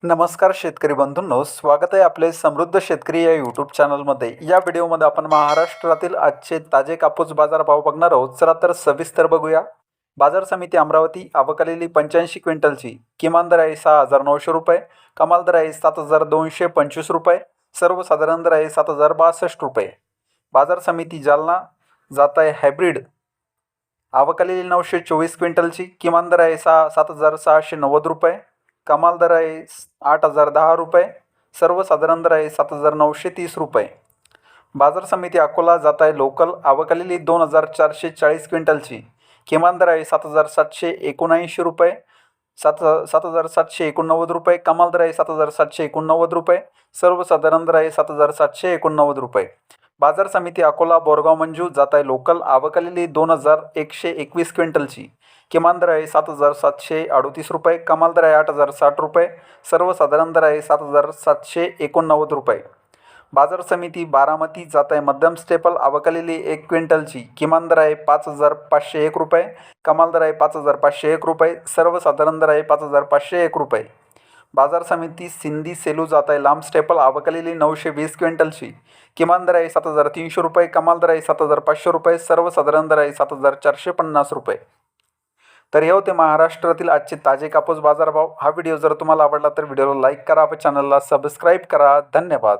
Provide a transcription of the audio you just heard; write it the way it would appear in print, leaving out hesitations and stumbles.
नमस्कार शेतकरी बंधूंनो, स्वागत आहे आपले समृद्ध शेतकरी या यूट्यूब चॅनलमध्ये. या व्हिडिओमध्ये आपण महाराष्ट्रातील आजचे ताजे कापूस बाजार भाव बघणार आहोत. चला तर सविस्तर बघूया. बाजार समिती अमरावती आवक आलेली 85 क्विंटलची किमान दर आहे 6,900 रुपये, कमाल दर आहे 7,225 रुपये, सर्वसाधारण दर आहे 7,062 रुपये. बाजार समिती जालना जात आहे हायब्रिड आवक आलेली 924 क्विंटलची किमान दर आहे 7,690 रुपये, कमाल दर आहे 8,010 रुपये, सर्वसाधारण दर आहे 7,930 रुपये. बाजार समिती अकोला जात आहे लोकल आवक आलेली 2,440 क्विंटलची किमान दर आहे 7,779 रुपये, 7,789 रुपये, कमाल दर आहे 7,789 रुपये, सर्वसाधारण दर आहे 7,789 रुपये. बाजार समिती अकोला बोरगाव मंजू जात आहे लोकल आवक आलेली 2,121 क्विंटलची किमान दर आहे 7,738 रुपये, कमाल दर आहे 8,060 रुपये, सर्वसाधारण दर आहे 7,789 रुपये. बाजार समिती बारामती जात आहे मध्यम स्टेपल आवक आलेली 1 क्विंटलची किमान दर आहे 5,501 रुपये, कमाल दर आहे 5,501 रुपये, सर्वसाधारण दर आहे 5,501 रुपये. बाजार समिती सिंधी सेलू जात आहे लांब स्टेपल आवक आलेली 920 क्विंटलची किमान दर आहे 7,300 रुपये, कमाल दर आहे 7,500 रुपये, सर्वसाधारण दर आहे 7,450 रुपये. तर हे होते महाराष्ट्रातील आजचे ताजे कापूस बाजारभाव. हा व्हिडिओ जर तुम्हाला आवडला तर व्हिडिओला लाईक करा व चॅनलला सबस्क्राईब करा. धन्यवाद.